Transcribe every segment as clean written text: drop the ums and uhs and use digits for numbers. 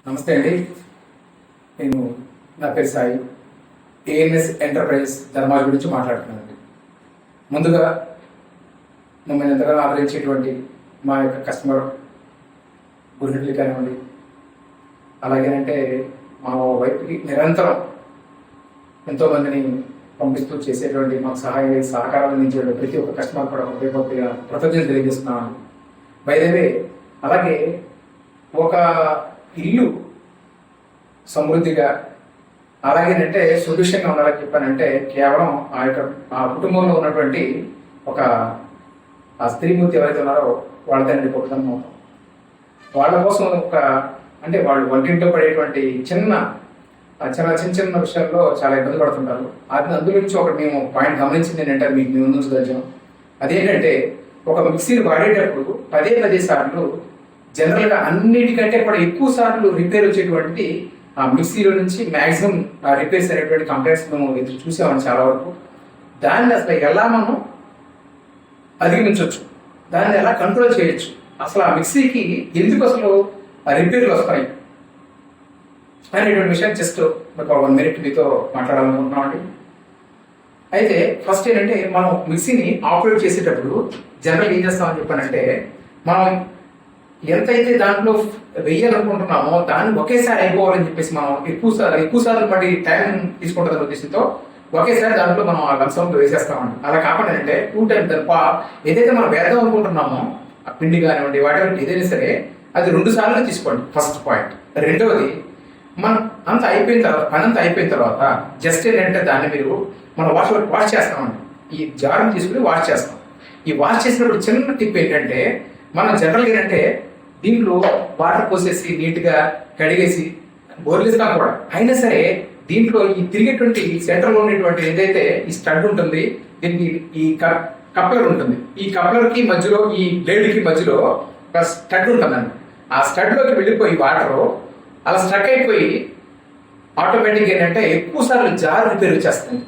నమస్తే అండి. నేను నా పేరు సాయి, ఏఎన్ఎస్ ఎంటర్ప్రైజెస్ ధర్మాజ్ గురించి మాట్లాడుతున్నానండి. ముందుగా మమ్మల్ని ఎంతగానో ఆదరించేటువంటి మా యొక్క కస్టమర్ గురించి కానివ్వండి, అలాగేనంటే మా వైపుకి నిరంతరం ఎంతోమందిని పంపిస్తూ చేసేటువంటి మాకు సహకారాలు అందించే ప్రతి ఒక్క కస్టమర్ కూడా హృదయపూర్తిగా కృతజ్ఞతలు తెలియజేస్తున్నాను. బై ద వే, అలాగే ఒక ఇల్లు సమృద్ధిగా అలాగేనంటే సొల్యూషన్గా ఉండాలని చెప్పానంటే కేవలం ఆ కుటుంబంలో ఉన్నటువంటి ఒక ఆ స్త్రీమూర్తి ఎవరైతే ఉన్నారో వాళ్ళదండి గొప్పతనం అవుతాం. వాళ్ళ కోసం అంటే వాళ్ళు వంటింట్లో పడేటువంటి చిన్న చిన్న విషయాల్లో చాలా ఇబ్బంది పడుతుంటారు. అందులో నుంచి ఒకటి మేము పాయింట్ గమనించింది ఏంటంటే మీకు మేము ఉంచదలిచాం. అదేంటంటే ఒక మిక్సీని వాడేటప్పుడు పదే సార్లు జనరల్గా అన్నిటికంటే కూడా ఎక్కువ సార్లు రిపేర్ వచ్చేటువంటి ఆ మిక్సీలో నుంచి మ్యాక్సిమం రిపేర్స్ అనేటువంటి కంప్లైంట్స్ మేము ఎదురు చూసామని చాలా వరకు. దాన్ని అసలు ఎలా మనం అధిగమించవచ్చు, దాన్ని ఎలా కంట్రోల్ చేయొచ్చు, అసలు ఆ మిక్సీకి ఎందుకు అసలు రిపేర్లు వస్తాయి అనేటువంటి విషయం జస్ట్ ఒక 1 minute మీతో మాట్లాడాలనుకుంటున్నామండి. అయితే ఫస్ట్ ఏంటంటే మనం మిక్సీని ఆపరేట్ చేసేటప్పుడు జనరల్ ఏం చేస్తామని చెప్పానంటే మనం ఎంతైతే దాంట్లో వెయ్యాలనుకుంటున్నామో దాన్ని ఒకేసారి అయిపోవాలని చెప్పేసి మనం ఎక్కువ సార్లు పడి టైం తీసుకుంటుందని ఉద్దేశంతో ఒకేసారి దాంట్లో మనం ఆ లంసంలో వేసేస్తామండి. అలా కాకుండా అంటే 2 times ఏదైతే మనం వేద్దాం అనుకుంటున్నామో ఆ పిండి కానివ్వండి వాటి ఏదైనా సరే అది 2 సార్లు తీసుకోండి. First point. రెండవది, మనం పని అంతా అయిపోయిన తర్వాత జస్ట్ ఏంటంటే దాన్ని మనం వాష్ చేస్తామండి. ఈ జార్ని తీసుకుని వాష్ చేస్తాం. ఈ వాష్ చేసినప్పుడు చిన్న టిప్ ఏంటంటే మనం జనరల్గా ఏంటంటే దీంట్లో వాటర్ పోసేసి నీట్గా కడిగేసి బోర్లేస్తాం కూడా. అయినా సరే దీంట్లో ఈ తిరిగేటువంటి సెంటర్లో ఉండేటువంటి ఏదైతే ఈ స్టడ్ ఉంటుంది, దీనికి ఈ కప్లర్ ఉంటుంది. ఈ కప్లర్కి మధ్యలో ఈ బ్లేడ్కి మధ్యలో ఒక స్టడ్ ఉంటుందండి. ఆ స్టడ్లోకి వెళ్ళిపోయి వాటర్ అలా స్ట్రక్ అయిపోయి ఆటోమేటిక్గా ఏంటంటే ఎక్కువ సార్లు జార్ రిపేర్ వచ్చేస్తుంది.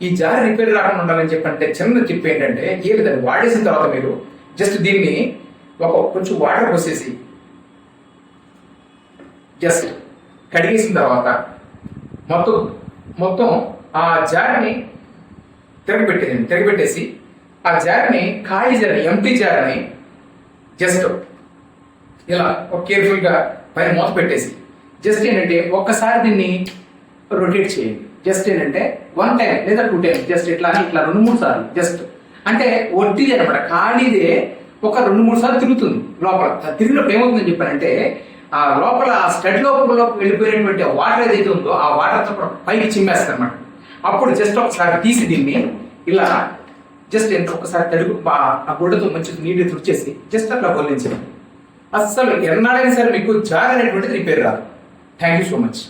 ఈ జార్ రిపేర్ రాకుండా ఉండాలని చెప్పంటే చిన్న టిప్ ఏంటంటే దాన్ని వాడేసిన తర్వాత మీరు జస్ట్ దీన్ని కొంచెం వాటర్ పోసేసి జస్ట్ కడిగేసిన తర్వాత మొత్తం ఆ జార్ని తిరగబెట్టేసి ఆ జార్ని ఖాళీ జార్ని ఎంటీ జార్ని జస్ట్ ఇలా కేర్ఫుల్గా పైన మూత పెట్టేసి జస్ట్ ఏంటంటే ఒక్కసారి దీన్ని రొటేట్ చేయండి. జస్ట్ ఏంటంటే 1 time లేదా 2 times జస్ట్ ఇట్లా 2-3 సార్లు జస్ట్ అంటే ఒట్టిది అనమాట, ఖాళీదే ఒక 2-3 సార్లు తిరుగుతుంది. లోపల తిరిగినప్పుడు ఏమవుతుందని చెప్పానంటే ఆ లోపల ఆ స్టడ్ లోపల వెళ్ళిపోయినటువంటి వాటర్ ఏదైతే ఉందో ఆ వాటర్తో పైకి చిమ్మేస్తుంది అనమాట. అప్పుడు జస్ట్ ఒకసారి తీసి దీన్ని ఇలా జస్ట్ ఒకసారి తడుగు ఆ గుడ్డతో మంచిగా నీట్గా తుడిచేసి జస్ట్ అట్లా వదిలించండి. అస్సలు ఎన్నాడైనా సరే మీకు జార్ అనేటువంటిది రిపేర్ రాదు. Thank you so much.